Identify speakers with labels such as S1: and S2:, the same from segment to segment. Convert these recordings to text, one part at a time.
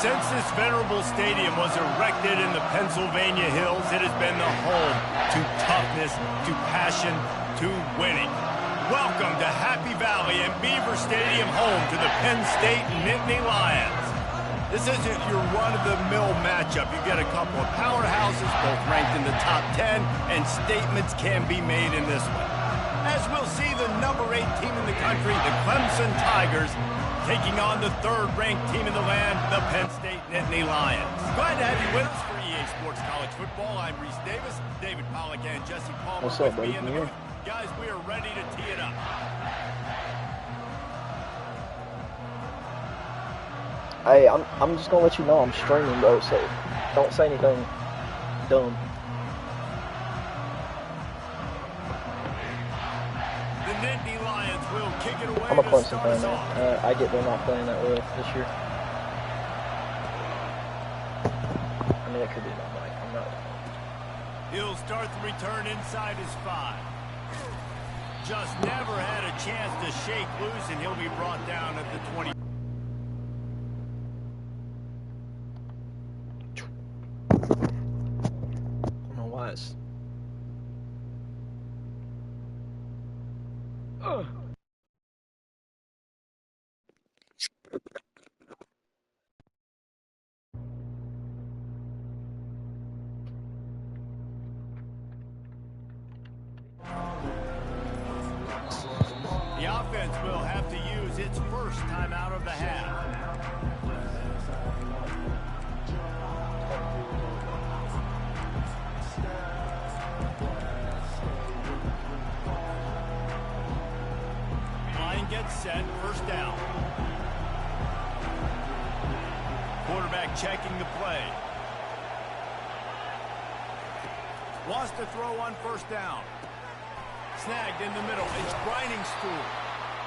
S1: Since this venerable stadium was erected in the Pennsylvania Hills, it has been the home to toughness, to passion, to winning. Welcome to Happy Valley and Beaver Stadium, home to the Penn State Nittany Lions. This isn't your run-of-the-mill matchup. You get a couple of powerhouses, both ranked in the top 10, and statements can be made in this one. As we'll see, the number 8 team in the country, the Clemson Tigers, taking on the 3rd-ranked team in the land, the Penn State Nittany Lions. Glad to have you with us for EA Sports College Football. I'm Reese Davis, David Pollack, and Jesse Palmer
S2: What's up,
S1: with me
S2: buddy?
S1: in the booth. Guys, we are ready to tee it up.
S2: Hey, I'm just gonna let you know I'm streaming, bro, so don't say anything dumb.
S1: The Nittany Lions will kick it away.
S2: I'm a
S1: to
S2: Clemson
S1: start
S2: fan,
S1: us off.
S2: man. I get they're not playing that well this year. I mean, it could be my mic. I'm not.
S1: He'll start the return inside his 5. Just never had a chance to shake loose, and he'll be brought down at the 20.
S2: I don't know why it's. Ugh.
S1: The offense will have to use its first time out of the half. Line gets set, first down. Quarterback checking the play. Wants to throw on first down. Snagged in the middle. It's grinding school.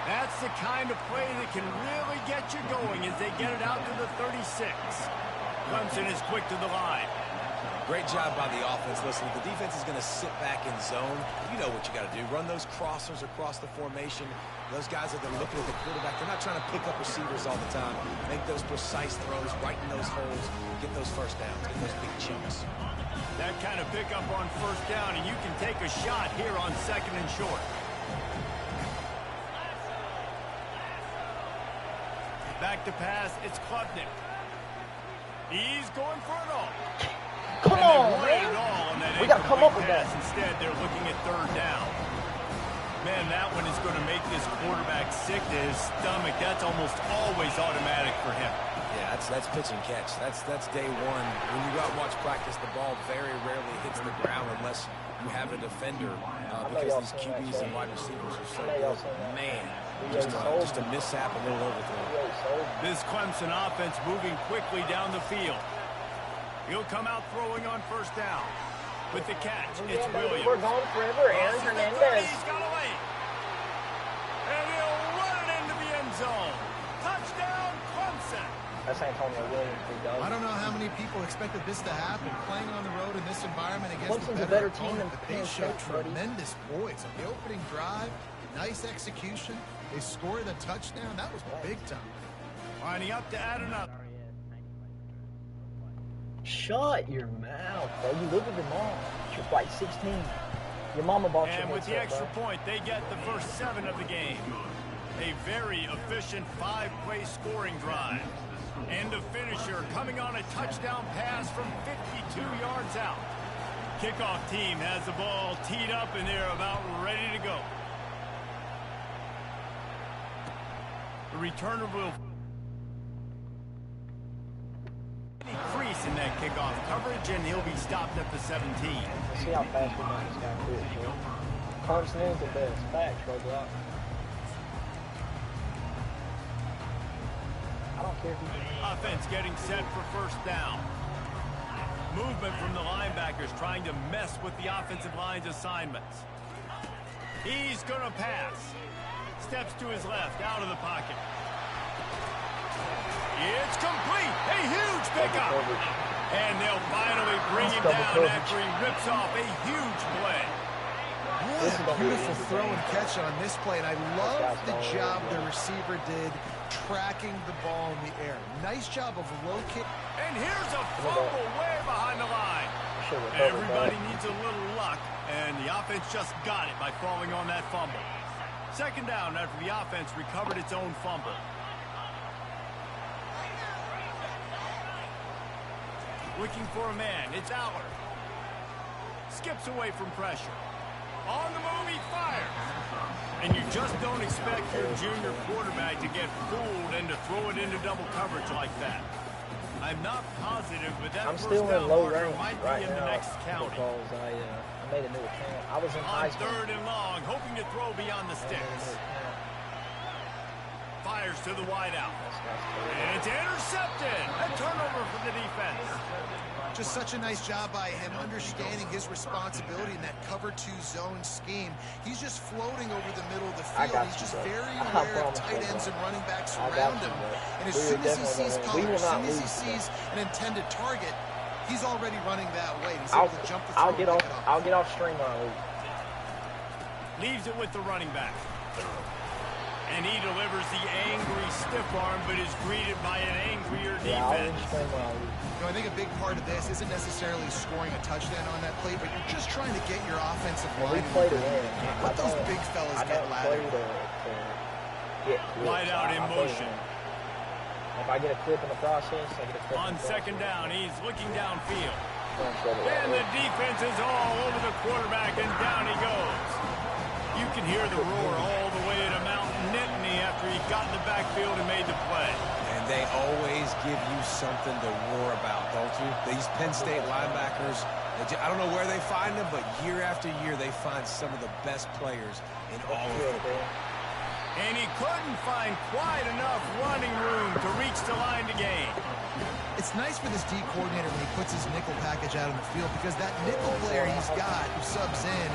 S1: That's the kind of play that can really get you going as they get it out to the 36. Clemson is quick to the line.
S3: Great job by the offense. Listen, the defense is going to sit back in zone. You know what you got to do. Run those crossers across the formation. Those guys are looking at the quarterback. They're not trying to pick up receivers all the time. Make those precise throws, right in those holes. Get those first downs. Get those big chunks.
S1: That kind of pickup on first down, and you can take a shot here on 2nd and short. Back to pass, it's Klubnik. He's going for it all.
S2: Come on, man. We got to come up with that.
S1: Instead, they're looking at 3rd down. Man, that one is going to make this quarterback sick to his stomach. That's almost always automatic for him.
S3: Yeah, that's pitch and catch. That's day one. When you go out and watch practice, the ball very rarely hits the ground unless you have a defender because these QBs and wide receivers are so good. Man, just a mishap, a little overthrow.
S1: This Clemson offense moving quickly down the field. He'll come out throwing on first down. With the catch, it's Williams.
S2: We're going forever, Aaron Hernandez.
S1: He's got away. And he'll run it into the end zone. Touchdown, Clemson.
S2: That's Antonio Williams.
S4: I don't know how many people expected this to happen. Playing on the road in this environment against
S2: Clemson's
S4: a
S2: a better
S4: better
S2: team than
S4: opponent, but they
S2: Penn
S4: showed
S2: State, buddy.
S4: tremendous poise. On the opening drive, nice execution. They scored a touchdown. That was big time.
S1: Lining up to add another.
S2: Shut your mouth, bro. You live with your mom. You're like 16. Your mama bought you
S1: And with the
S2: headset,
S1: extra
S2: bro.
S1: point, they get the first 7 of the game. A very efficient 5-play scoring drive. And a finisher coming on a touchdown pass from 52 yards out. Kickoff team has the ball teed up and they're about ready to go. The returner will crease in that kickoff coverage, and he'll be stopped at the 17.
S2: See how fast we make this guy quit, bro. Clemson is the best. Facts, bro, Block. I don't care who.
S1: Offense getting set for first down. Movement from the linebackers trying to mess with the offensive line's assignments. He's going to pass. Steps to his left, out of the pocket. It's complete. A huge pickup. And they'll finally bring him down after he rips off a huge play.
S4: What a beautiful throw and catch on this play, and I love the job the receiver did tracking the ball in the air. Nice job of locating.
S1: And here's a fumble way behind the line. Everybody needs a little luck, and the offense just got it by falling on that fumble. Second down after the offense recovered its own fumble. Looking for a man. It's Aller. Skips away from pressure. On the move, he fires. And you just don't expect your junior quarterback to get fooled and to throw it into double coverage like that. I'm not positive, but that
S2: I'm
S1: first
S2: still
S1: down
S2: in low
S1: marker
S2: range
S1: might
S2: right
S1: be in
S2: now
S1: the next county.
S2: because I made a new account. I was in high
S1: On
S2: school.
S1: third and long, hoping to throw beyond the sticks. Fires to the wideout. And it's intercepted. A turnover for the defense.
S4: Just such a nice job by him understanding his responsibility in that cover 2 zone scheme. He's just floating over the middle of the field. He's just very aware of tight ends and running backs around him. And as soon as he sees coverage, as soon as he sees an intended target, he's already running that way. He's able to jump the throw.
S2: I'll get off stream when I leave.
S1: Leaves it with the running back. And he delivers the angry stiff arm, but is greeted by an angrier defense.
S4: I think a big part of this isn't necessarily scoring a touchdown on that play, but you're just trying to get your offensive line in the game. Let those big fellas get laddered.
S1: Wide out in motion.
S2: If I get a clip in the process, I get a clip.
S1: On second down, he's looking downfield. And the defense is all over the quarterback, and down he goes. You can hear the roar all the way to Mount Nittany after he got in the backfield and made the play.
S3: And they always give you something to roar about, don't you? These Penn State linebackers, I don't know where they find them, but year after year they find some of the best players in all of football.
S1: And he couldn't find quite enough running room to reach the line to gain.
S4: It's nice for this D coordinator when he puts his nickel package out on the field, because that nickel player he's got who subs in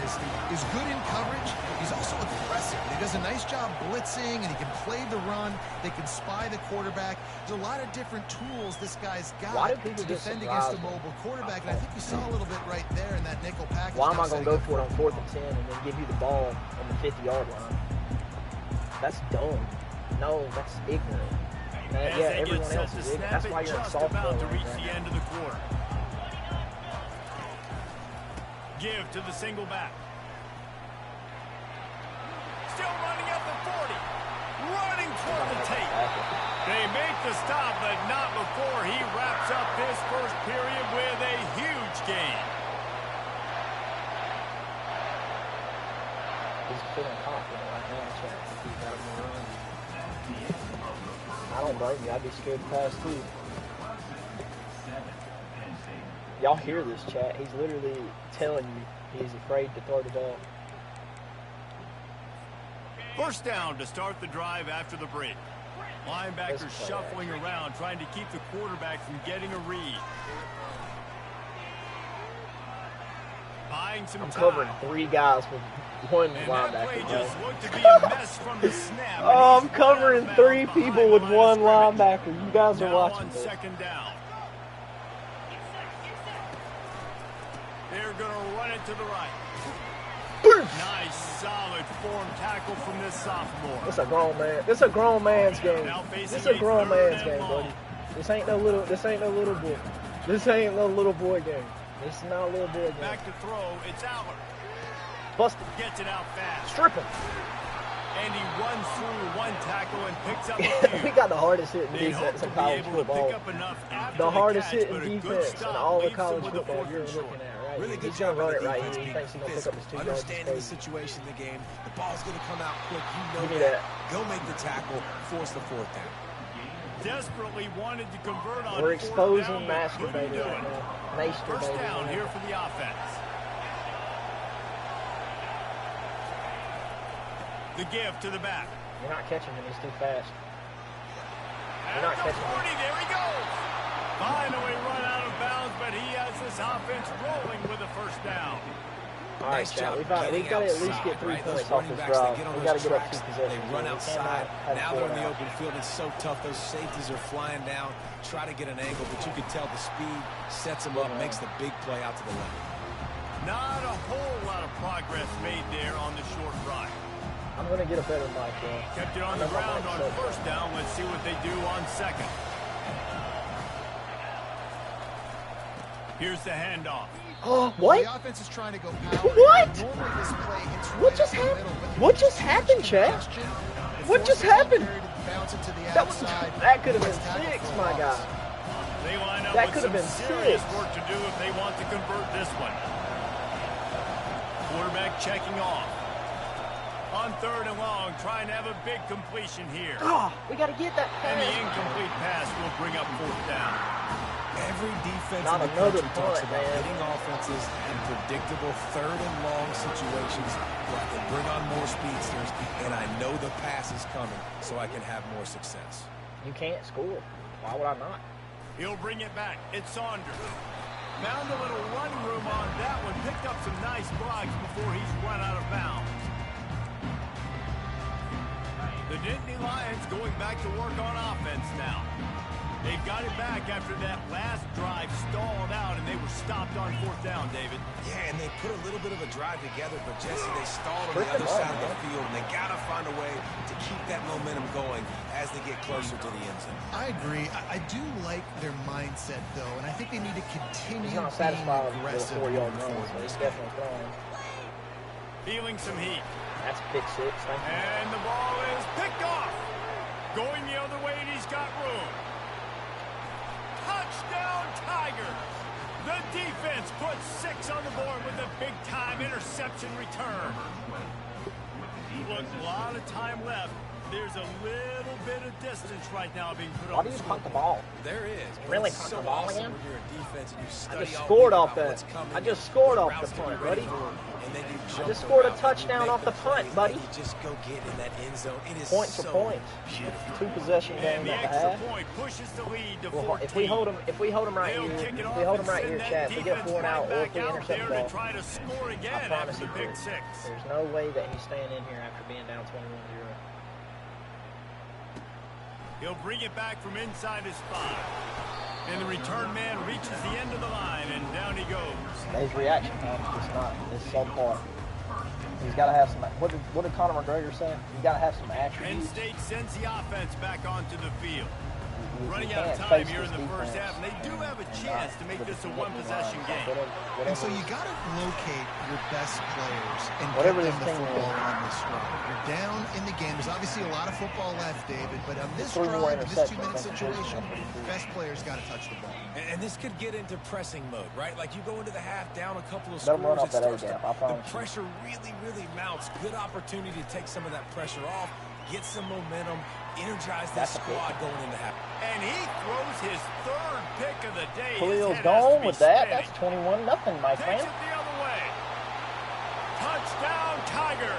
S4: is good in coverage. He's also aggressive. He does a nice job blitzing, and he can play the run. They can spy the quarterback. There's a lot of different tools this guy's got to defend against a mobile quarterback, and I think you saw a little bit right there in that nickel package.
S2: Why am I going to go for it on 4th and 10 and then give you the ball on the 50-yard line? That's dumb. No, that's ignorant. Yeah, everyone else is ignorant. That's why you're in softball.
S1: To reach the end of the quarter. Give to the single back. Still running at the 40. Running toward the tape. They make the stop, but not before he wraps up this first period with a huge gain.
S2: He's feeling confident right now. He's got him run. I don't blame you. I'd be scared to pass too. Y'all hear this, chat? He's literally telling you he's afraid to throw the ball.
S1: First down to start the drive after the break. Linebackers shuffling around, trying to keep the quarterback from getting a read. Buying some
S2: I'm
S1: time.
S2: covering 3 guys with 1
S1: And
S2: linebacker.
S1: that play just looked to be a mess from the snap.
S2: Oh, I'm covering 3 people with 1 linebacker. You guys are watching
S1: on
S2: this.
S1: second down. They're going to run it to the right. Nice, solid form tackle from this sophomore.
S2: This a grown man. This a grown man's game. This a grown man's game, buddy. This ain't no little boy. This ain't no little boy game. This is not a little boy game.
S1: Back to throw. It's Aller.
S2: Busted.
S1: Gets it out fast.
S2: Strip him.
S1: And he runs through 1 tackle and picks up a few.
S2: We got the hardest hitting
S1: They hope
S2: defense
S1: to
S2: in
S1: be
S2: college
S1: able to
S2: football.
S1: pick up enough after
S2: The hardest
S1: catch,
S2: hitting
S1: but a good
S2: defense in
S1: stop
S2: all of
S1: leaves them
S2: college
S1: with a
S2: football
S1: fourth
S2: you're
S1: and short.
S2: looking at, right?
S3: Really good
S2: He's
S3: job
S2: gonna run
S3: by
S2: it
S3: the
S2: right
S3: defense
S2: here. He
S3: being
S2: thinks he's gonna pick up his 2 yards.
S3: understanding the situation in the game. The ball's going to come out quick. You know
S2: Give me
S3: that.
S2: that.
S3: Go make the tackle. Force the 4th down.
S1: Desperately wanted to convert on
S2: We're
S1: 4th
S2: exposing
S1: down, but couldn't
S2: masturbator
S1: do
S2: right
S1: it.
S2: now.
S1: First
S2: Masturbator.
S1: down here for the offense. The give to the back.
S2: You're not catching him. He's too fast.
S1: At
S2: not
S1: the
S2: catching
S1: 40,
S2: him.
S1: there he goes. Finally run out of bounds, but he has this offense rolling with a first down.
S2: All right,
S3: Nice
S2: chat.
S3: job
S2: We've got to
S3: getting
S2: at least
S3: outside,
S2: get 3
S3: right? Those
S2: points off
S3: running
S2: this
S3: backs, they
S2: drive.
S3: get on
S2: We
S3: those
S2: got to get up
S3: tracks,
S2: 2 possessions.
S3: they run
S2: We
S3: outside.
S2: cannot have
S3: Now
S2: four
S3: they're in the
S2: out.
S3: open field. It's so tough. Those safeties are flying down. Try to get an angle, but you can tell the speed sets them up, makes the big play out to the left.
S1: Not a whole lot of progress made there on the short run.
S2: I'm going to get a better mic.
S1: Kept it on the ground on first down. Let's see what they do on second. Here's the handoff.
S2: Oh, what?
S4: The offense is trying to go power.
S2: What?
S4: Normally this play hits
S2: What just happened? What just happened, Chad? What just happened? That could have been 6, my God.
S1: They line up
S2: That
S1: with
S2: could have
S1: some
S2: been
S1: serious
S2: 6.
S1: work to do if they want to convert this one. Quarterback checking off. On 3rd and long, trying to have a big completion here.
S2: Oh, we got to get that pass.
S1: And the incomplete pass will bring up 4th down.
S3: Every defense
S2: Not
S3: in the
S2: another
S3: country talks
S2: punt,
S3: about
S2: man.
S3: hitting offenses in predictable 3rd and long situations where I can bring on more speedsters, and I know the pass is coming, so I can have more success.
S2: You can't score. Why would I not?
S1: He'll bring it back. It's Saunders. Found a little running room on that one. Picked up some nice blocks before he's run out of bounds. The Nittany Lions going back to work on offense now. They've got it back after that last drive stalled out, and they were stopped on 4th down, David.
S3: Yeah, and they put a little bit of a drive together, but Jesse, they stalled on the other side of the field, and they got to find a way to keep that momentum going as they get closer to the end zone.
S4: I agree. I do like their mindset, though, and I think they need to continue
S2: He's not
S4: being
S2: satisfied with
S4: aggressive
S2: the 4-yard
S4: moving
S2: run, so
S4: forward.
S2: he's definitely throwing.
S1: Feeling some heat.
S2: That's pick 6. Thank you.
S1: And the ball is picked off. Going the other way, and he's got room. Touchdown, Tigers! The defense puts 6 on the board with a big-time interception return. Look, a lot of time left. There's a little bit of distance right now being put
S2: Why
S1: on
S2: do
S1: the
S2: you
S1: score.
S2: punt the ball?
S3: There is.
S2: Really
S3: It's
S2: punt
S3: so
S2: the ball
S3: awesome
S2: again?
S3: when you're a defense and you
S2: I
S3: study
S2: just
S3: all
S2: scored
S3: week
S2: off
S3: about
S2: that.
S3: what's coming,
S2: I just scored off
S3: routes
S2: the
S3: to be
S2: punt,
S3: ready
S2: buddy.
S3: for, and then you jump
S2: just
S3: the
S2: scored a
S3: route, you
S2: touchdown
S3: make
S2: off the punt,
S3: play,
S2: buddy.
S3: and you just go get in that end zone. It is
S2: Points
S3: so
S2: are points.
S3: beautiful.
S2: 2-possession
S1: And
S2: game
S1: the
S2: at the
S1: extra
S2: half.
S1: point pushes the lead to
S2: Well,
S1: 14.
S2: if we hold them right
S1: They'll
S2: here,
S1: kick it
S2: if
S1: off
S2: we hold
S1: and
S2: them right
S1: send
S2: here,
S1: that
S2: Chad, if we get
S1: defense
S2: 4 and out, or
S1: right
S2: if we
S1: back out
S2: intercept
S1: there
S2: the ball,
S1: to try to score
S2: I
S1: again
S2: promise
S1: after
S2: you,
S1: the big 6.
S2: there's no way that he's staying in here after being down 21-0.
S1: He'll bring it back from inside his 5. And the return man reaches the end of the line, and down he goes.
S2: His reaction time is just not. It's subpar. He's got to have some. What did Conor McGregor say? You got to have some
S1: Penn
S2: attributes.
S1: State sends the offense back onto the field.
S2: You
S1: Running out of
S2: can't
S1: time
S2: face
S1: here in
S2: this
S1: the first
S2: defense
S1: half, and they do have a chance to make this a one-possession game.
S4: And so you got to locate your best players and
S2: Whatever
S4: get them
S2: this
S4: the
S2: team
S4: football
S2: is.
S4: on this drive. You're down in the game. There's obviously a lot of football left, David, but on this
S2: 3 more
S4: drive, this
S2: interceptions,
S4: 2-minute
S2: that's
S4: situation,
S2: pretty cool.
S4: best players got to touch the ball.
S3: And this could get into pressing mode, right? Like you go into the half down a couple of
S2: Let 'em run
S3: scores,
S2: off that
S3: starts
S2: A-gap, I
S3: the
S2: promise you.
S3: pressure really, really mounts. Good opportunity to take some of that pressure off, get some momentum, energize this
S2: That's a pick.
S3: squad going into half.
S1: And he throws his 3rd pick of the day. His
S2: Khalil's
S1: head has to
S2: gone
S1: be
S2: with that.
S1: spinning.
S2: That's 21-0, my
S1: Takes
S2: friend.
S1: it the other way. Touchdown, Tiger.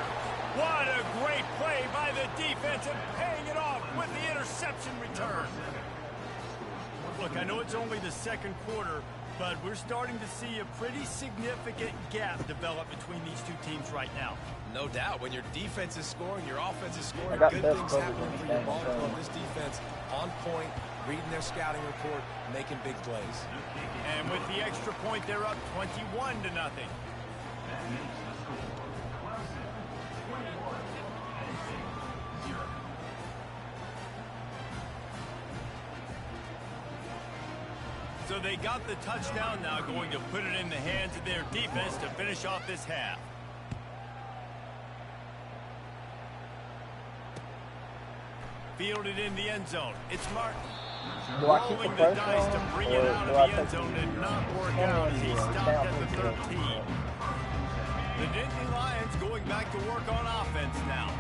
S1: What a great play by the defense and paying it off with the interception return. Look, I know it's only the 2nd quarter, but we're starting to see a pretty significant gap develop between these two teams right now.
S3: No doubt. When your defense is scoring, your offense is scoring,
S2: I got
S3: good
S2: best
S3: things
S2: coverage
S3: happening
S2: in
S3: for
S2: this
S3: your
S2: game,
S3: ball
S2: I'm telling
S3: club.
S2: you.
S3: This defense on point, reading their scouting report, making big plays.
S1: And with the extra point, they're up 21-0. So they got the touchdown now, going to put it in the hands of their defense to finish off this half. Fielded in the end zone. It's Martin.
S2: Do I keep the
S1: Rolling the
S2: pressure
S1: dice to
S2: on,
S1: bring
S2: or
S1: it out
S2: do
S1: of
S2: I
S1: the end
S2: take
S1: zone
S2: the
S1: did not work
S2: 10
S1: out as he
S2: or
S1: stopped
S2: down
S1: at the
S2: 13?
S1: 13. The Nittany Lions going back to work on offense now.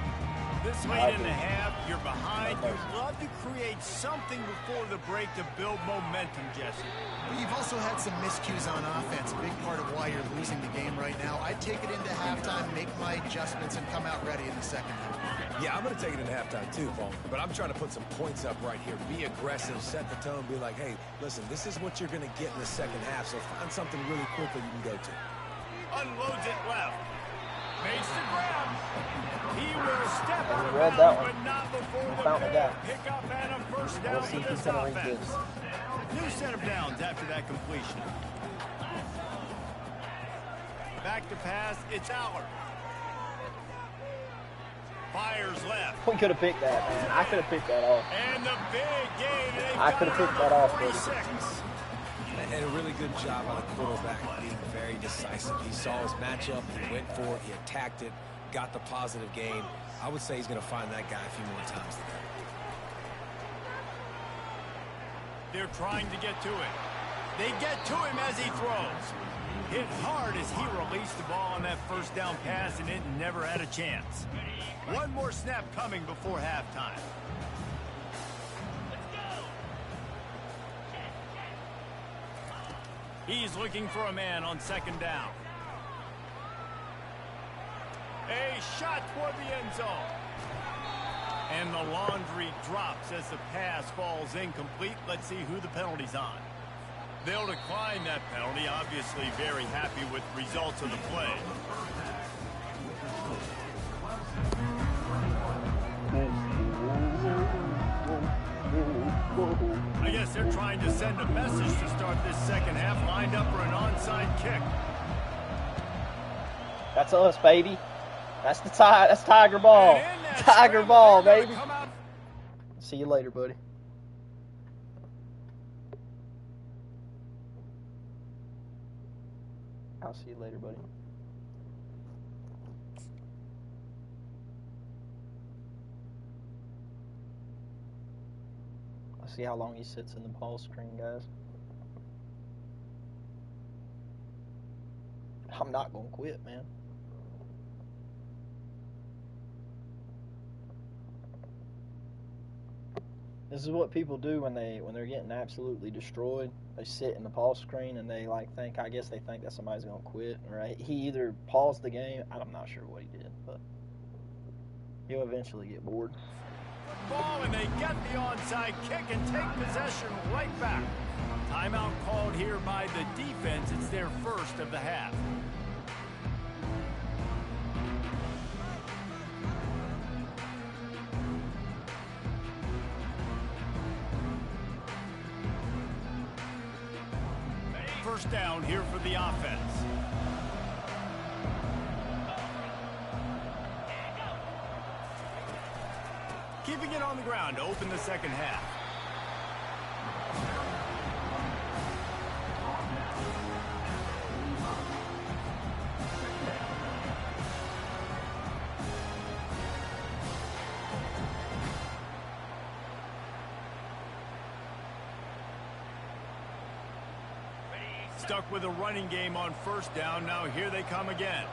S1: This late in the half, you're behind. You'd love to create something before the break to build momentum, Jesse.
S4: But you've also had some miscues on offense, a big part of why you're losing the game right now. I'd take it into halftime, make my adjustments, and come out ready in the second half.
S3: Yeah, I'm going to take it in halftime too, Paul. But I'm trying to put some points up right here. Be aggressive, set the tone, be like, hey, listen, this is what you're going to get in the second half, so find something really quickly you can go to.
S1: Unloads it left. Makes the grab. He will step out of
S2: read that
S1: bounds,
S2: one.
S1: but not before the
S2: Found the
S1: big
S2: gap.
S1: pick up and a first down
S2: Let's see
S1: for
S2: if he's
S1: this
S2: going to read
S1: offense.
S2: this.
S1: New set of downs after that completion. Back to pass, it's Aller. Fires left.
S2: We could have picked that, man. I could have picked that off.
S1: And the big gain.
S2: I could have picked that off, buddy.
S3: And a really good job by the quarterback being very decisive. He saw his matchup, he went for it, he attacked it, got the positive gain. I would say he's going to find that guy a few more times today.
S1: They're trying to get to it. They get to him as he throws. Hit hard as he released the ball on that first down pass, and it never had a chance. One more snap coming before halftime. He's looking for a man on second down. A shot toward the end zone. And the laundry drops as the pass falls incomplete. Let's see who the penalty's on. They'll decline that penalty. Obviously very happy with the results of the play. I guess they're trying to send a message to start this second half, lined up for an onside kick.
S2: That's us, baby. That's the that's Tiger ball. Tiger ball, baby. See you later, buddy. I'll see you later, buddy. Let's see how long he sits in the ball screen, guys. I'm not gonna quit, man. This is what people do when they're getting absolutely destroyed. They sit in the pause screen and they I guess they think that somebody's gonna quit. Right? He either paused the game. I'm not sure what he did, but he'll eventually get bored.
S1: Ball, and they get the onside kick and take possession right back. Timeout called here by the defense. It's their first of the half. First down here for the offense. Keeping it on the ground to open the second half. Stuck with a running game on first down. Now here they come again.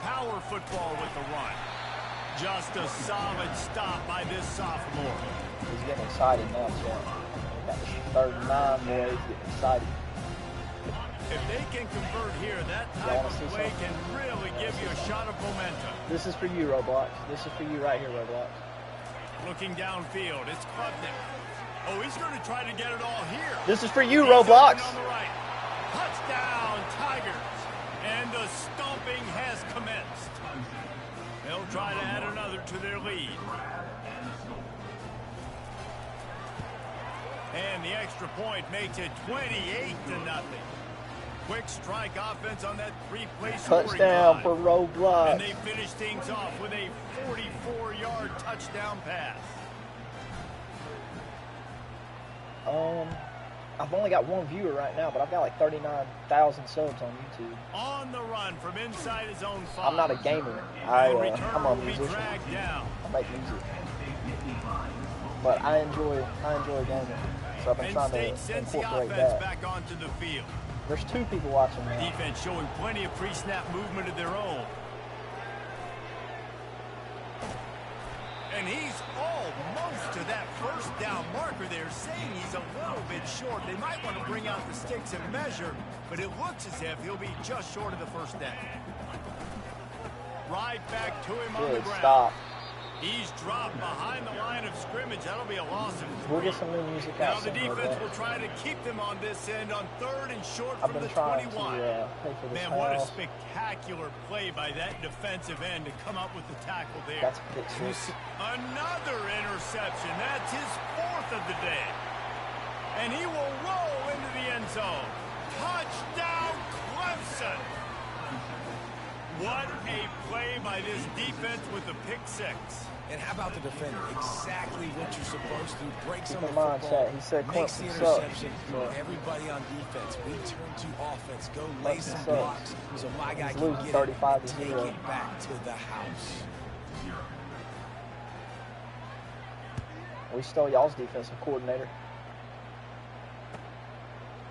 S1: Power football with the run. Just a solid stop by this sophomore.
S2: He's getting excited now, Chad. Got the third and 9, boy. He's getting excited.
S1: If they can convert here, that type of play can really give you a shot of momentum.
S2: This is for you, Roblox. This is for you right here, Roblox.
S1: Looking downfield, it's Klubnik. Oh, he's going to try to get it all here.
S2: This is for you, Roblox.
S1: On the right. Touchdown, Tigers. And the stomping has commenced. They'll try to add another to their lead. And the extra point makes it 28-0. Quick strike offense on that three-play scoring
S2: touchdown
S1: drive.
S2: For Roblox.
S1: And they finish things off with a 44-yard touchdown pass.
S2: I've only got one viewer right now, but I've got like 39,000 subs on YouTube.
S1: On the run from inside his own 5.
S2: I'm not a gamer. I'm a musician.
S1: Down.
S2: I make music, but I enjoy gaming. So I've been trying to incorporate that.
S1: Back onto the field.
S2: There's 2 people watching now.
S1: Defense showing plenty of pre-snap movement of their own. And he's almost to that first down marker there, saying he's a little bit short. They might want to bring out the sticks and measure, but it looks as if he'll be just short of the first down. Right back to him on the ground.
S2: Stop.
S1: He's dropped behind the line of scrimmage. That'll be a loss of 3.
S2: We'll get some new music out.
S1: Now the defense will try to keep them on this end on 3rd and short
S2: from
S1: the 21. Man, what a spectacular play by that defensive end to come up with the tackle there.
S2: That's big.
S1: Another interception. That's his 4th of the day. And he will roll into the end zone. Touchdown, Clemson. What a play by this defense with the pick six.
S3: And how about the defender? Exactly what you're supposed to. Breaks on the
S2: Keep in mind,
S3: football,
S2: Chat, he said
S3: makes the
S2: Clemson
S3: interception.
S2: sucks.
S3: Everybody on defense, we turn to offense. Go lay some
S2: sucks.
S3: blocks so my guy
S2: He's
S3: can
S2: losing
S3: get
S2: 35
S3: it
S2: to
S3: and
S2: 0.
S3: take it back to the house.
S2: We stole y'all's defensive coordinator.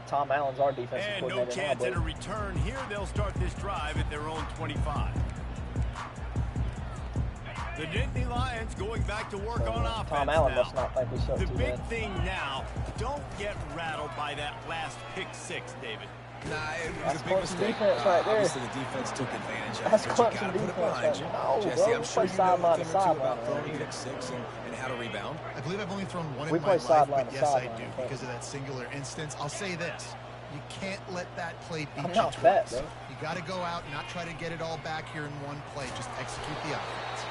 S2: Tom Allen's our defensive
S1: And no
S2: coordinator
S1: chance
S2: now,
S1: at a return here. They'll start this drive at their own 25. The Nittany Lions going back to work on offense.
S2: Tom Allen
S1: now.
S2: must not think we suck
S1: The
S2: too
S1: big
S2: bad.
S1: thing now, don't get rattled by that last pick six, David.
S3: Nah, it was
S2: That's
S3: a big
S2: Clemson
S3: mistake.
S2: defense right there.
S3: Obviously, the defense took advantage of
S2: That's
S3: it, but you
S2: Clemson
S3: got to put it
S2: defense
S3: behind
S2: right
S3: you.
S2: there. No,
S3: Jesse,
S2: bro,
S3: I'm
S2: we
S3: sure
S2: play
S3: you know a
S2: sideline
S3: thing
S2: to
S3: or two
S2: sideline
S3: about
S2: around
S3: throwing a
S2: here.
S3: pick six and how to rebound.
S4: I believe I've only thrown one
S2: We
S4: in my
S2: play
S4: life,
S2: sideline
S4: but
S2: to
S4: yes, I
S2: sideline,
S4: do.
S2: but-
S4: Because of that singular instance, I'll say this. You can't let that play beat
S2: I'm
S4: you
S2: not
S4: twice.
S2: fat, bro.
S4: You got to go out and not try to get it all back here in one play. Just execute the offense.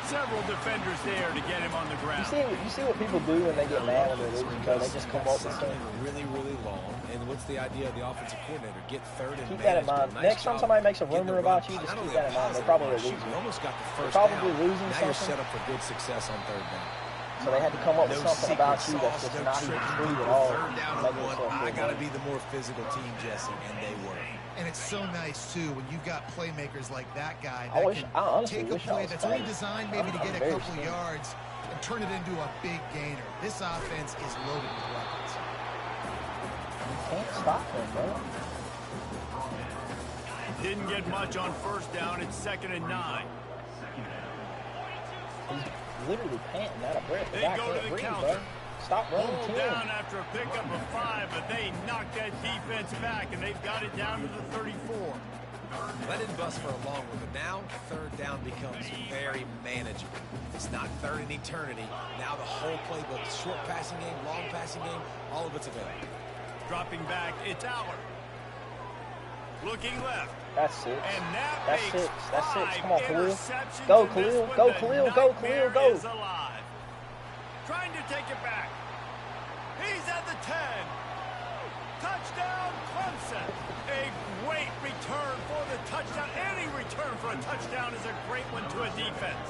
S1: Several defenders there to get him on the ground.
S2: You see what people do when they get mad when they're losing, bro? They just come up with
S3: Second
S2: stuff.
S3: and really, really long. And what's the idea of the offensive coordinator? Get third and
S2: Keep that in mind.
S3: manageable.
S2: Next time
S3: job
S2: somebody makes a
S3: getting
S2: rumor
S3: the run.
S2: about you, just
S3: Not
S2: keep
S3: only
S2: that
S3: a
S2: in mind. They're
S3: positive
S2: probably
S3: run, shoot,
S2: losing.
S3: you almost got the first
S2: probably
S3: down.
S2: losing
S3: Now you're
S2: something.
S3: set up for good success on third down.
S2: So they had to come up with
S3: No
S2: something
S3: secret
S2: about you that's
S3: sauce,
S2: just
S3: no
S2: not even
S3: tricking
S2: true at
S3: people.
S2: all.
S3: Third down
S2: Make
S3: and one.
S2: yourself
S3: I
S2: feel
S3: got to
S2: bad.
S3: be the more physical team, Jesse, and they were.
S4: And it's so nice, too, when you've got playmakers like that guy
S2: I
S4: that
S2: honestly
S4: can take a
S2: wish I
S4: play
S2: was
S4: that's only
S2: fat.
S4: designed maybe to
S2: I'm
S4: get a
S2: very
S4: couple
S2: skinny.
S4: yards and turn it into a big gainer. This offense is loaded with weapons.
S2: You can't stop them, bro.
S1: Didn't get much on first down. It's 2nd and 9.
S2: He's literally panting out of breath.
S1: They
S2: Back
S1: go to
S2: up,
S1: the
S2: breathe,
S1: counter.
S2: bro. Stop running
S1: Hold
S2: 10.
S1: down after a pickup of 5, but they knocked that defense back, and they've got it down to the 34.
S3: That didn't bust for a long one, but now third down becomes very manageable. It's not third in eternity. Now the whole playbook, short passing game, long passing game, all of it's available.
S1: Dropping back, it's Aller. Looking left.
S2: That's 6.
S1: And that
S2: That's
S1: makes
S2: 6. That's 6.
S1: 5
S2: Come on, Khalil.
S1: interceptions
S2: Go,
S1: in this
S2: Khalil.
S1: one.
S2: Go,
S1: The
S2: Khalil. Go,
S1: nightmare
S2: Khalil. Go.
S1: is alive. Trying to take it back. He's at the 10. Touchdown, Clemson. A great return for the touchdown. Any return for a touchdown is a great one to a defense.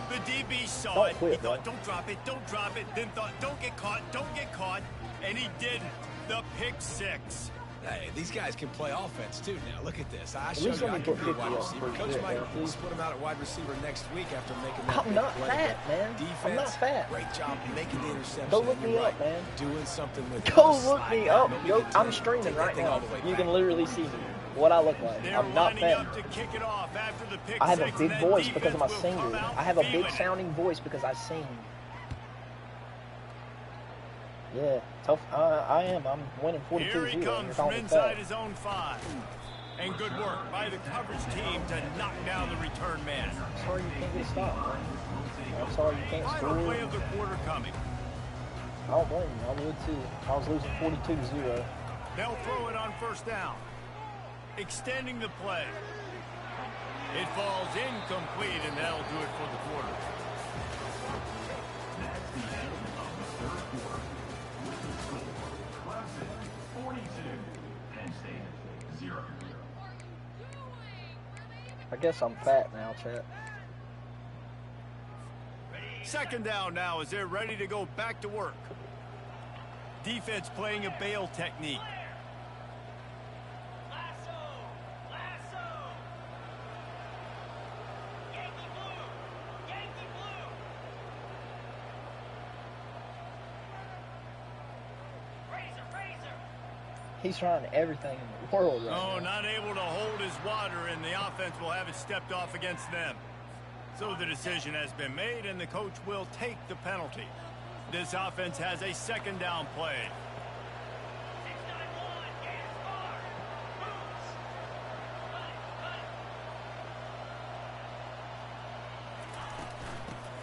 S1: The DB saw
S2: Don't
S1: it.
S2: quit,
S1: He thought,
S2: bro.
S1: don't drop it, don't drop it. Then thought, don't get caught, don't get caught. And he didn't. The pick six.
S3: Hey, these guys can play offense, too. Now, look at this. I
S2: least
S3: showed you
S2: let
S3: I
S2: me
S3: can
S2: put
S3: be a
S2: 50
S3: wide
S2: up
S3: receiver.
S2: for
S3: Coach
S2: good,
S3: might
S2: man, please.
S3: split him out at wide receiver next week after making that
S2: I'm
S3: big
S2: not
S3: play.
S2: fat, man.
S3: Defense,
S2: I'm not fat.
S3: great job making the interception.
S2: Go look
S3: And you're
S2: me up,
S3: right,
S2: man.
S3: Doing something with
S2: Go
S3: it.
S2: look
S3: Slide
S2: me
S3: down,
S2: up.
S3: don't be
S2: Yo,
S3: the
S2: I'm
S3: 10.
S2: streaming
S3: Take that
S2: right
S3: thing all
S2: now.
S3: the way
S2: You
S3: back.
S2: can literally see me. What I look like.
S1: They're
S2: I'm not
S1: lining
S2: fat.
S1: up to kick it off after the pick
S2: I have a
S1: six,
S2: big
S1: and that
S2: voice because of my
S1: defense will come
S2: singer.
S1: out
S2: I have a
S1: feeling
S2: big
S1: it.
S2: sounding voice because I sing. Yeah, tough. I am. I'm winning 42-0.
S1: Here he
S2: You're
S1: comes from
S2: calling me
S1: inside
S2: fat.
S1: his own 5. And good work by the coverage team to knock down the return man.
S2: I'm sorry you can't get a stop, man. I'm sorry you can't
S1: Final
S2: score.
S1: play of the quarter coming.
S2: I don't blame you. I would too. I was losing 42-0.
S1: They'll throw it on first down. Extending the play. It falls incomplete, and that'll do it for the quarter.
S2: I guess I'm fat now, chat.
S1: Second down now as they're ready to go back to work. Defense playing a bail technique.
S2: He's trying everything in the world right
S1: Oh,
S2: now.
S1: not able to hold his water, and the offense will have it stepped off against them. So the decision has been made, and the coach will take the penalty. This offense has a second down play.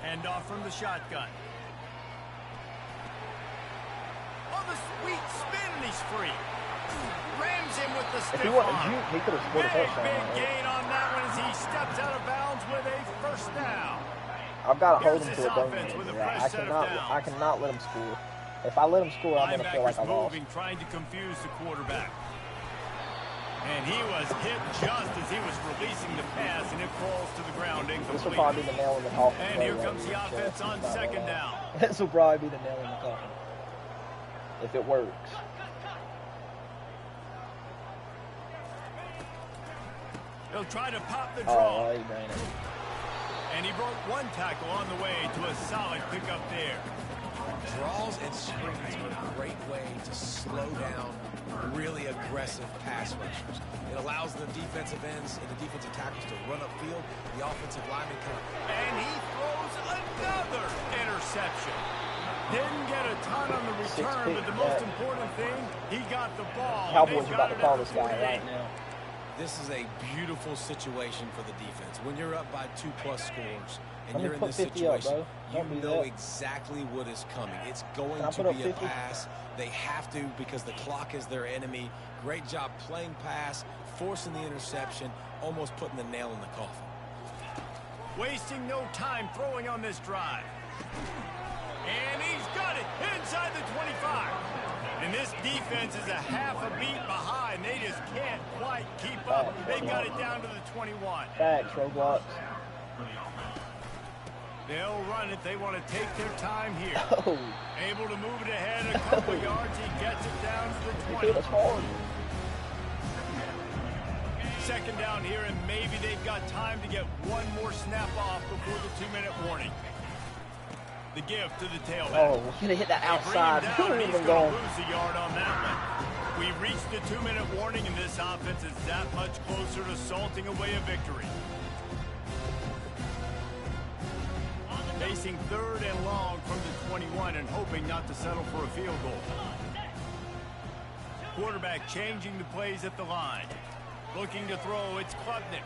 S1: Hand off from the shotgun. On the sweet spin, and he's free. Rams him with the
S2: If
S1: stiff
S2: he wasn't
S1: arm.
S2: he could have scored a
S1: Big,
S2: touchdown.
S1: big
S2: right?
S1: gain on that one as he steps out of bounds with a first down.
S2: I've got to hold him
S1: Here's
S2: to
S1: his
S2: a dome.
S1: offense with a
S2: Yeah,
S1: fresh set of downs.
S2: I cannot let him score. If I let him score, I'm going to feel like
S1: Linebackers
S2: I lost.
S1: moving, trying to confuse the quarterback. And he was hit just as he was releasing the pass, and it falls to the ground incomplete.
S2: This will probably be the nail in the coffin.
S1: And here comes the offense on second down.
S2: This will probably be the nail in the coffin. If it works.
S1: He'll try to pop the draw.
S2: Oh, he ran it.
S1: And he broke one tackle on the way to a solid pickup there.
S3: Draws and screens are a great way to slow down really aggressive pass rushers. It allows the defensive ends and the defensive tackles to run upfield. The offensive lineman
S1: And he throws another interception. Didn't get a ton on the return, but the most important thing, he got the ball.
S2: Cowboys are about to call this guy right now.
S3: This is a beautiful situation for the defense. When you're up by 2+ scores and you're in this
S2: 50
S3: situation,
S2: up,
S3: you know exactly what is coming. It's going to be a pass. They have to because the clock is their enemy. Great job playing pass, forcing the interception, almost putting the nail in the coffin.
S1: Wasting no time throwing on this drive. And he's got it inside the 25. And this defense is a half a beat behind. They just can't quite keep up. They got it down to the 21.
S2: Thanks, Roblox.
S1: They'll run it. They want to take their time here.
S2: Oh.
S1: Able to move it ahead a couple yards. He gets it down to the 20.
S2: That's hard.
S1: Second down here, and maybe they've got time to get one more snap off before the 2-minute warning. The give to the tailback.
S2: Oh, we're going to hit that outside.
S1: He's going to lose a yard on that one. We've reached the 2-minute warning, and this offense is that much closer to salting away a victory. Facing third and long from the 21 and hoping not to settle for a field goal. Quarterback changing the plays at the line. Looking to throw, it's Klubnik.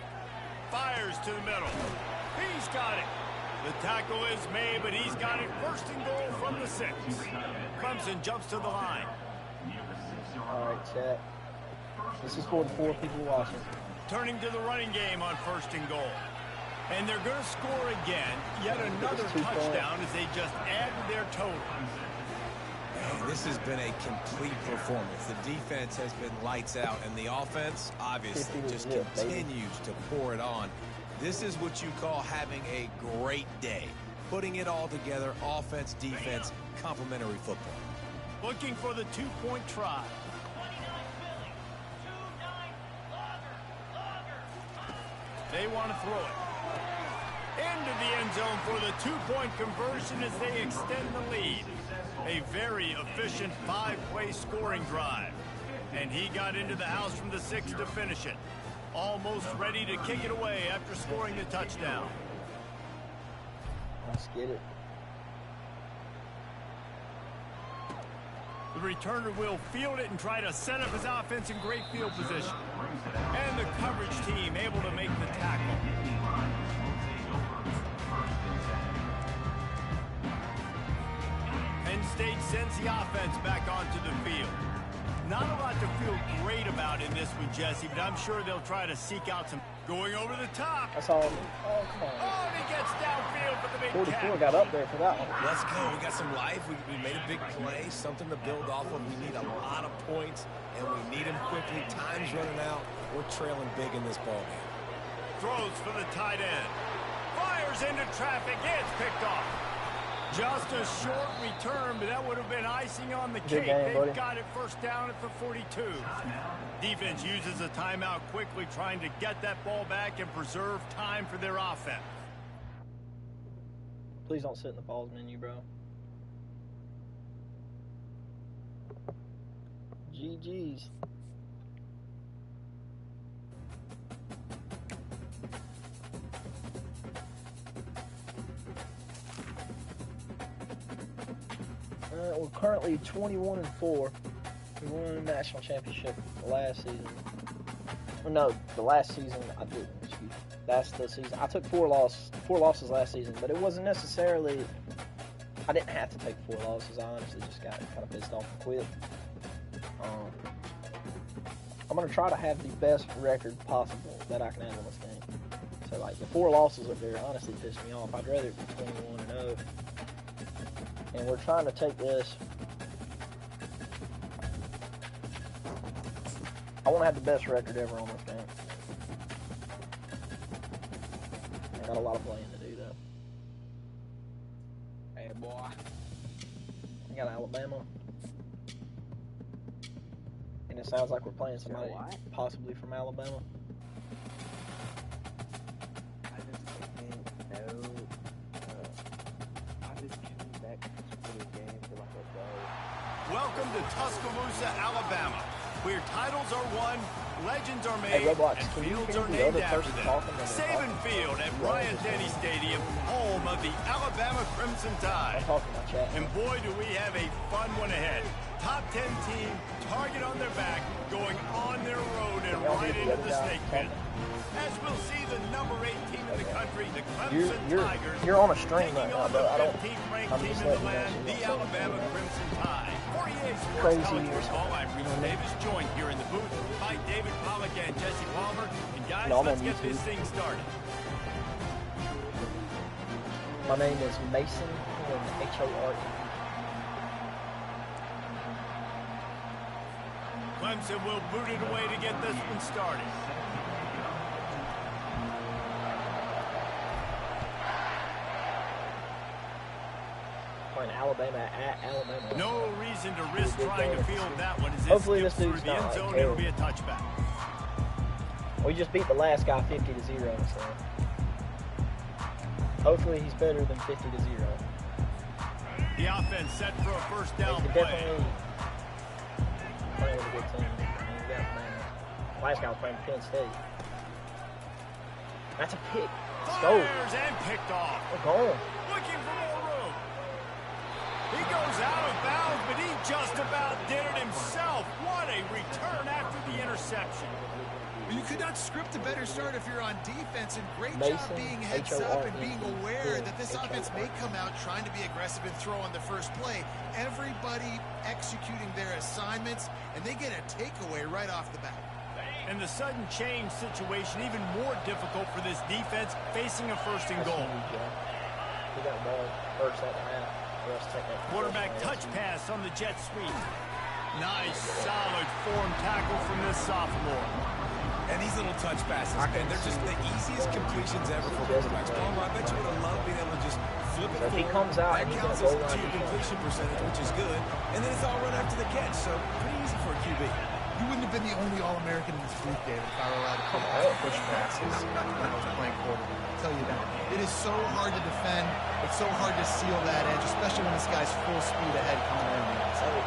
S1: Fires to the middle. He's got it. The tackle is made, but he's got it first and goal from the 6. Clemson jumps to the line.
S2: All right, chat. This is for the 4 people watching.
S1: Turning to the running game on first and goal. And they're going to score again. Yet another touchdown as they just add to their total.
S3: And this has been a complete performance. The defense has been lights out, and the offense, obviously, just continues to pour it on. This is what you call having a great day. Putting it all together, offense, defense, complementary football.
S1: Looking for the 2-point try. They want to throw it. Into the end zone for the 2-point conversion as they extend the lead. A very efficient 5-play scoring drive. And he got into the house from the 6 to finish it. Almost ready to kick it away after scoring the touchdown.
S2: Let's get it.
S1: The returner will field it and try to set up his offense in great field position. And the coverage team able to make the tackle. Penn State sends the offense back onto the field. Not a lot to feel great about in this one, Jesse, but I'm sure they'll try to seek out some going over the top.
S2: That's all. Oh, come on.
S1: Oh, and he gets downfield for the big
S2: 44
S1: catch.
S2: got up there for that one.
S3: Let's go. We got some life. We made a big play, something to build off of. We need a lot of points, and we need them quickly. Time's running out. We're trailing big in this ballgame.
S1: Throws for the tight end. Fires into traffic. It's picked off. Just a short return, but that would have been icing on the cake. They've got it first down at the 42. Defense uses a timeout quickly, trying to get that ball back and preserve time for their offense.
S2: Please don't sit in the pause menu, bro. GG's. We're currently 21-4. We won the national championship last season. Well, no, the last season I didn't. Excuse me. That's the season. I took four losses last season, but it wasn't necessarily. I didn't have to take 4 losses. I honestly just got kind of pissed off and quit. I'm gonna try to have the best record possible that I can have on this team. So like the 4 losses up there honestly pissed me off. I'd rather it be 21-0. And we're trying to take this. I don't have the best record ever on this game. I got a lot of playing to do, though.
S5: Hey, boy.
S2: I got Alabama. And it sounds like we're playing somebody possibly from Alabama.
S5: I just can't know. I just came back to the game for like a day.
S1: Welcome to Tuscaloosa, Alabama, where titles are won, legends are made,
S2: Hey, Roblox,
S1: and
S2: can you
S1: fields
S2: hear
S1: are
S2: the
S1: named
S2: other
S1: after
S2: person
S1: them.
S2: talking when they're
S1: Saban
S2: talking?
S1: Field at Bryant-Denny Stadium, home of the Alabama Crimson
S2: I'm
S1: Tide.
S2: talking about chat.
S1: And boy, do we have a fun one ahead. Top 10 team, target on their back, going on their road and
S2: Y'all
S1: right
S2: hear
S1: into
S2: the
S1: the
S2: other
S1: snake
S2: guy
S1: pit. As we'll see the number 8 team in the country, the
S2: You're,
S1: Clemson
S2: you're,
S1: Tigers,
S2: you're on a stream
S1: taking
S2: right now,
S1: on
S2: but
S1: the
S2: I don't.
S1: 15th ranked
S2: I'm
S1: team
S2: just
S1: in the
S2: letting you
S1: land,
S2: know.
S1: the Alabama Crimson Tide. For EA Sports
S2: Crazy
S1: College
S2: years.
S1: Football, I'm Reese Davis, joined here in the booth by David Pollack and Jesse Palmer. And guys,
S2: No, I'm
S1: let's
S2: on
S1: get this
S2: YouTube.
S1: thing started.
S2: My name is Mason, H-O-R-E.
S1: Clemson will boot it away to get this one started.
S2: Playing Alabama at Alabama.
S1: No reason to risk trying to field that one. As it
S2: Hopefully
S1: skips
S2: this
S1: through
S2: dude's
S1: the end
S2: not
S1: zone,
S2: like
S1: it'll be a touchback.
S2: We just beat the last guy 50-0, so hopefully he's better than 50-0.
S1: The offense set for a first
S2: He
S1: down
S2: could
S1: play.
S2: definitely play with a good team. I mean, we got Alabama. Last guy was playing Penn State. That's a pick. Let's go.
S1: Fires and picked off.
S2: We're going.
S1: Looking for more room. He goes out of bounds, but he just about did it himself. What a return after the interception.
S4: You could not script a better start if you're on defense, and great
S2: Mason,
S4: job being heads up and being aware that this
S2: H-O-R-E.
S4: offense may come out trying to be aggressive and throw on the first play. Everybody executing their assignments, and they get a takeaway right off the bat.
S1: And the sudden change situation even more difficult for this defense facing a first and goal.
S2: We got the ball first, second half. The rest take that.
S1: Quarterback touch pass on the jet sweep. Nice, solid form tackle from this sophomore.
S3: And these little touch passes, man, they're just the easiest completions ever for quarterbacks. Palmer, I bet you would have loved being able to just flip it
S2: So if he
S3: forward.
S2: comes out
S3: That
S2: and he's
S3: counts
S2: gonna
S3: as
S2: go
S3: a
S2: line
S3: completion percentage, which is good. And then it's all run after the catch, so pretty easy for a QB.
S4: You wouldn't have been the only All-American in this booth, David, if I were allowed to come out and push passes when I was playing quarterback. I'll tell you that. It is so hard to defend. It's so hard to seal that edge, especially when this guy's full speed ahead coming in the outside.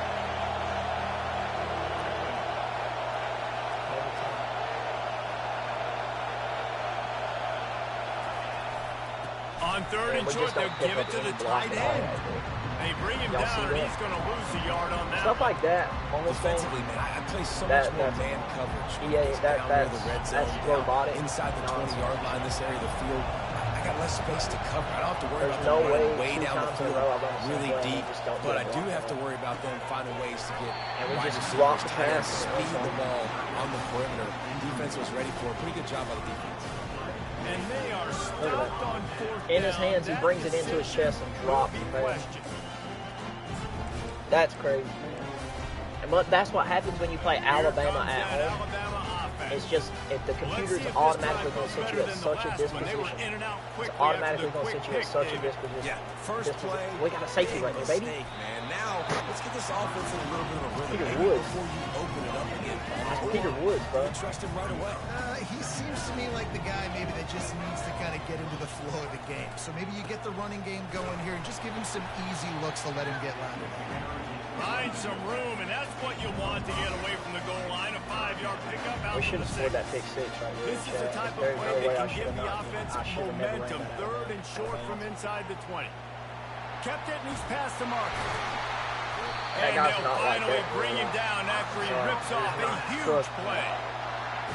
S1: On third and short, they'll give it to the tight end. They bring him
S2: Y'all
S1: down,
S2: see
S1: and
S2: that?
S1: he's going to lose a yard on that.
S2: Stuff like that on this thing.
S3: Defensively, man, I play so
S2: That-
S3: much more
S2: that's-
S3: man coverage.
S2: Yeah,
S3: It's
S2: that-
S3: down near the
S2: that's-
S3: red zone,
S2: that's
S3: down
S2: robotic
S3: inside the
S2: nonsense.
S3: 20-yard line, this area of the field. I got less space to cover. I don't have to worry
S2: There's
S3: about
S2: no
S3: them running
S2: way
S3: way
S2: two
S3: down the
S2: times in a
S3: field
S2: row I've done the same
S3: really
S2: play and
S3: deep,
S2: they just don't
S3: but
S2: do
S3: I
S2: it
S3: do
S2: right.
S3: have to worry about them finding ways to get
S2: And we
S3: wide
S2: just
S3: receivers,
S2: dropped the
S3: tight ends,
S2: pass.
S3: speed the ball on the perimeter. Defense was ready for a pretty good job by the defense.
S1: And they are stopped on fourth
S2: In his
S1: down.
S2: hands, he
S1: That
S2: brings it into his
S1: decision
S2: chest and
S1: will
S2: drops
S1: be
S2: the pass.
S1: questioned.
S2: That's crazy. And but that's what happens when you play
S1: Here
S2: Alabama
S1: comes
S2: at
S1: that
S2: home.
S1: Alabama offense.
S2: It's just the
S1: Let's
S2: computer's
S1: see if this
S2: automatically
S1: drive
S2: going to
S1: goes
S2: set you
S1: better
S2: at
S1: than the
S2: such a
S1: last one. They were
S2: disposition.
S1: in and out
S2: It's
S1: quickly
S2: automatically
S1: after the
S2: going to
S1: quick
S2: set you at
S1: pick,
S2: such a
S1: David.
S2: disposition.
S3: Yeah, first play.
S2: We got a safety
S3: big
S2: right there, baby.
S3: mistake, man. Now, let's get this offense in a little bit of a rhythm.
S2: Peter
S3: Maybe
S2: Woods.
S3: before you open it up again.
S2: That's
S3: Or
S2: Peter Woods, bro.
S3: you trust him right away.
S4: He seems to me like the guy maybe that just needs to kind of get into the flow of the game. So maybe you get the running game going here and just give him some easy looks to let him get landed.
S1: Find some room, and that's what you want to get away from the goal line. A 5-yard pickup out
S2: We
S1: to
S2: should
S1: the
S2: have scored
S1: 6.
S2: that pick six right there.
S1: This is the type of
S2: There's
S1: play
S2: no way
S1: that
S2: I
S1: can
S2: should
S1: give
S2: have
S1: the
S2: not.
S1: offense
S2: I should have never ran
S1: momentum.
S2: that out.
S1: Third and short from inside the 20. Kept it, and he's past the marker. And
S2: guy's
S1: they'll
S2: not like
S1: finally
S2: that.
S1: bring him down after he rips off a huge
S2: Trust me.
S1: play.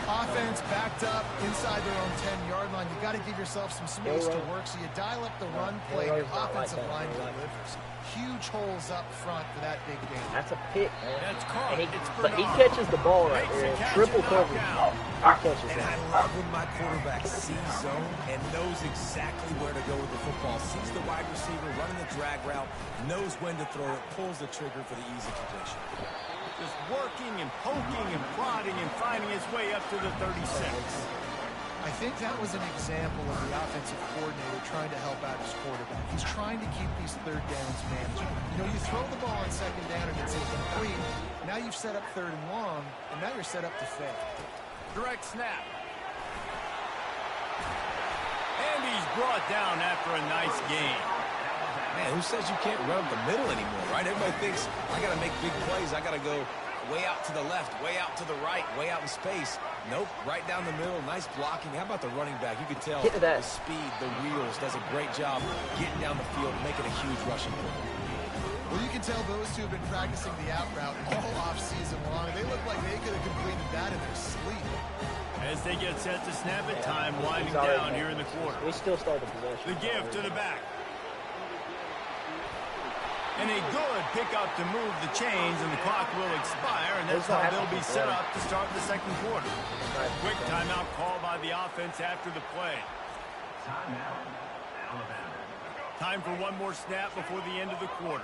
S4: Offense backed up inside their own 10-yard line. You got to give yourself some space to
S2: Gilroy.
S4: work, so you dial up the run
S2: Gilroy's
S4: play. Your
S2: not like
S4: offensive
S2: that.
S4: line
S2: Gilroy.
S4: delivers. Huge holes up front for that big game.
S2: That's a pick, man.
S1: That's caught.
S2: And
S1: It's
S2: but he
S1: Bernard.
S2: catches the ball right
S1: Makes
S2: there.
S1: the catch
S2: Triple
S1: and
S2: coverage.
S1: knockout.
S2: He catches
S3: And
S2: it.
S3: I love when my quarterback sees zone and knows exactly where to go with the football. Sees the wide receiver running the drag route, knows when to throw it, pulls the trigger for the easy completion.
S1: Just working and poking and prodding and finding his way up to the 36.
S4: I think that was an example of the offensive coordinator trying to help out his quarterback. He's trying to keep these third downs manageable. You know, you throw the ball on second down and it's incomplete. Now you've set up third and long, and now you're set up to fail.
S1: Direct snap. And he's brought down after a nice gain.
S3: Man, who says you can't run up the middle anymore, right? Everybody thinks, I got to make big plays. I got to go way out to the left, way out to the right, way out in space. Nope, right down the middle. Nice blocking. How about the running back? You could tell the speed, the wheels, does a great job getting down the field, making a huge rushing play.
S4: Well, you can tell those two have been practicing the out route all off-season long. They look like they could have completed that in their sleep.
S1: As they get set to snap it, time winding down here in the quarter.
S2: We still start the possession.
S1: The give to the back. And a good pickup to move the chains, and the clock will expire, and that's how they'll be set up to start the second quarter. Quick timeout call by the offense after the play. Time for one more snap before the end of the quarter.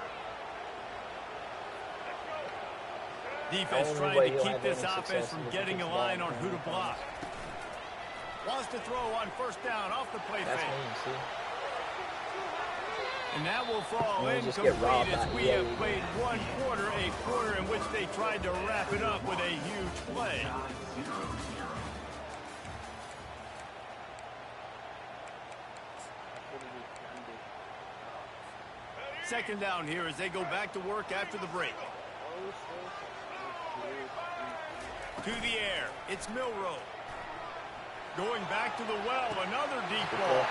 S1: Defense trying to keep this offense from getting a line on who to block. Wants to throw on first down off the play fake. And that will fall incomplete as we have played one quarter, a quarter in which they tried to wrap it up with a huge play. Second down here as they go back to work after the break. To the air, it's Milroe. Going back to the well, another deep ball.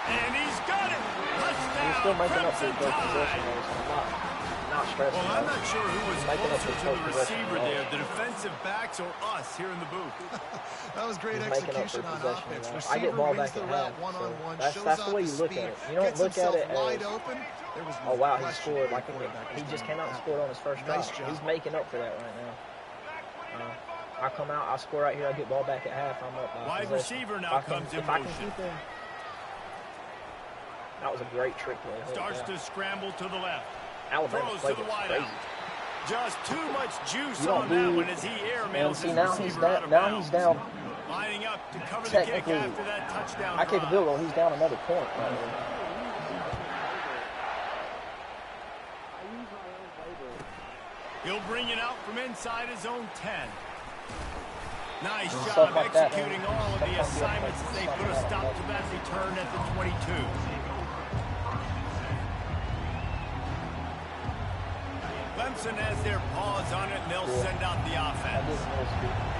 S1: And he's got it! Touchdown!
S2: He's still making up for
S1: Crimson
S2: the possession.
S1: Tide!
S2: Not stressing.
S1: Well, I'm not sure who was closer to the receiver
S2: possession.
S1: there, the defensive backs or us here in the booth.
S4: That was great
S2: He's making up
S4: execution
S2: for
S4: on
S2: possession,
S4: offense.
S2: you know.
S4: Receiver
S2: I get ball
S4: wins
S2: back
S4: the
S2: at
S4: route
S2: half,
S4: one-on-one,
S2: so
S4: shows
S2: that's
S4: off
S2: the way
S4: his
S2: you look
S4: speed,
S2: at it. You don't
S4: gets
S2: look at
S4: himself
S2: it as,
S4: wide open. There was no
S2: oh wow, he
S4: question
S2: scored
S4: the
S2: like
S4: quarterback was
S2: he just
S4: gonna
S2: came out and
S4: make
S2: scored on his first
S4: Nice
S2: drive.
S4: job.
S2: He's making up for that right now. I come out, I score right here, I get ball back at half, I'm up.
S1: Wide receiver now comes in motion.
S2: That was a great trick play.
S1: Starts to scramble to the left.
S2: Alabama's
S1: Throws to
S2: play
S1: the
S2: was
S1: wide
S2: crazy.
S1: out. Just too much juice
S2: You
S1: on
S2: don't
S1: that
S2: do-
S1: one as he airmails
S2: See,
S1: his
S2: now
S1: receiver out of
S2: now
S1: bounds.
S2: he's down.
S1: Lining up to cover the kick
S2: Technically,
S1: after that touchdown
S2: I kick a
S1: drive.
S2: field goal, he's down another point right there.
S1: He'll bring it out from inside his own 10. Nice
S2: Stuff
S1: job
S2: like that,
S1: executing
S2: man.
S1: all of the
S2: Stuff like that.
S1: assignments as they put a stop to that return at the 22. Clemson has their paws on it, and they'll send out the offense.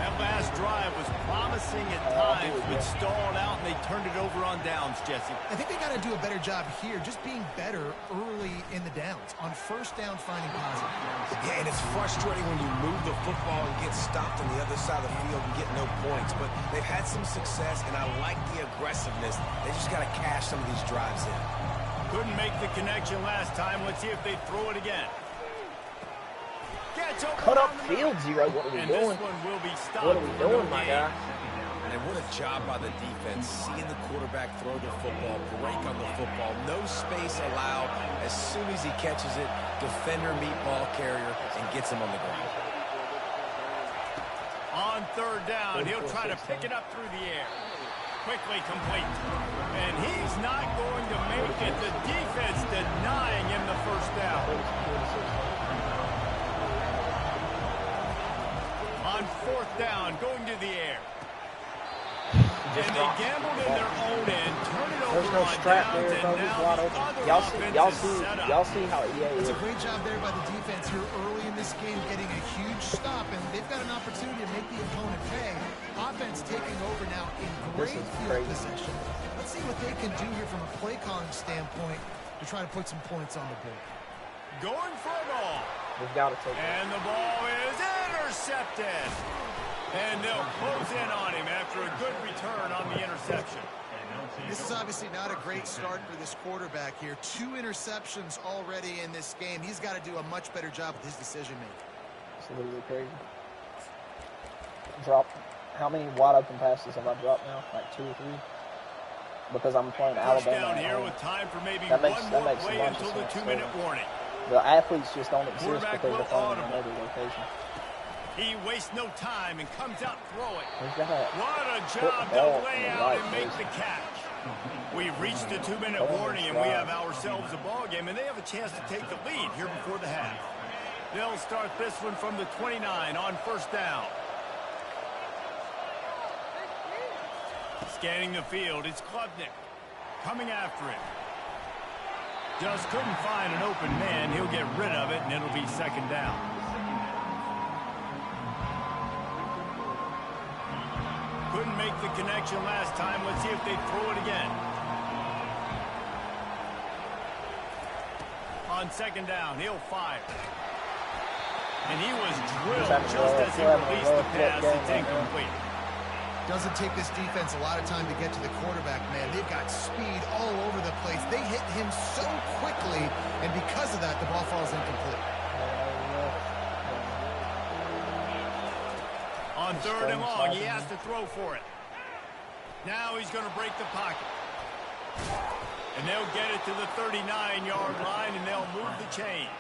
S1: That last drive was promising at times, but stalled out, and they turned it over on downs, Jesse.
S4: I think they got to do a better job here, just being better early in the downs. On first down, finding positive plays.
S3: Yeah, and it's frustrating when you move the football and get stopped on the other side of the field and get no points. But they've had some success, and I like the aggressiveness. They just got to cash some of these drives in.
S1: Couldn't make the connection last time. Let's see if they throw it again.
S2: Cut up field, Zero. What are we doing? What are we doing, my guy?
S3: And what a job by the defense, seeing the quarterback throw the football, break on the football, no space allowed. As soon as he catches it, defender meet ball carrier and gets him on the ground.
S1: On third down, he'll try to pick it up through the air. Quickly complete. And he's not going to make it. The defense denying him the first down. On fourth down, going to the air. And they gambled in their own end, turn it over.
S2: There's no
S1: on
S2: strap
S1: downs,
S2: there, bro.
S1: and
S2: He's
S1: now
S2: wide
S1: the
S2: open.
S1: other
S2: Y'all
S1: offense is set up.
S2: see how
S4: It's a great job there by the defense here early in this game, getting a huge stop, and they've got an opportunity to make the opponent pay. Offense taking over now in great field possession. Let's see what they can do here from a play calling standpoint to try to put some points on the board.
S1: Going for a ball.
S2: We've got to take it.
S1: And the ball is intercepted. And they'll close in on him after a good return on the interception.
S4: This is obviously not a great start for this quarterback here. 2 interceptions already in this game. He's got to do a much better job with his decision-making.
S2: It's literally crazy. How many wide open passes have I dropped now? Like 2 or 3? Because I'm playing
S1: First
S2: Alabama.
S1: down here with time for maybe
S2: That makes
S1: one more
S2: a
S1: play
S2: bunch of
S1: until the
S2: sense.
S1: 2-minute warning.
S2: The athletes just don't exist
S1: Quarterback
S2: because
S1: will
S2: they're playing in
S1: audible.
S2: another location.
S1: He wastes no time and comes out throwing.
S2: He's got to
S1: What a
S2: put
S1: job
S2: the
S1: to
S2: ball
S1: lay
S2: in the
S1: out
S2: right
S1: and make
S2: place.
S1: the catch. We've reached the 2-minute warning, and we have ourselves a ball game, and they have a chance to take the lead here before the half. They'll start this one from the 29 on first down. Scanning the field, it's Klubnik coming after him. Just couldn't find an open man. He'll get rid of it, and it'll be second down. Couldn't make the connection last time. Let's see if they throw it again. On second down, he'll fire. And he was drilled just as he released the pass. It's incomplete.
S4: Doesn't take this defense a lot of time to get to the quarterback, man. They've got speed all over the place. They hit him so quickly, and because of that, the ball falls incomplete.
S1: On third and long, he has to throw for it. Now he's going to break the pocket. And they'll get it to the 39-yard line, and they'll move the chains.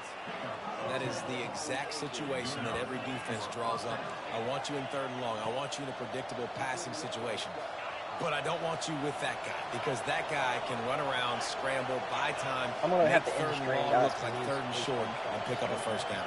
S3: That is the exact situation that every defense draws up. I want you in third and long. I want you in a predictable passing situation. But I don't want you with that guy, because that guy can run around, scramble, buy time,
S2: I'm going to
S3: make
S2: have to
S3: third and long look like third and short, and pick up a first down.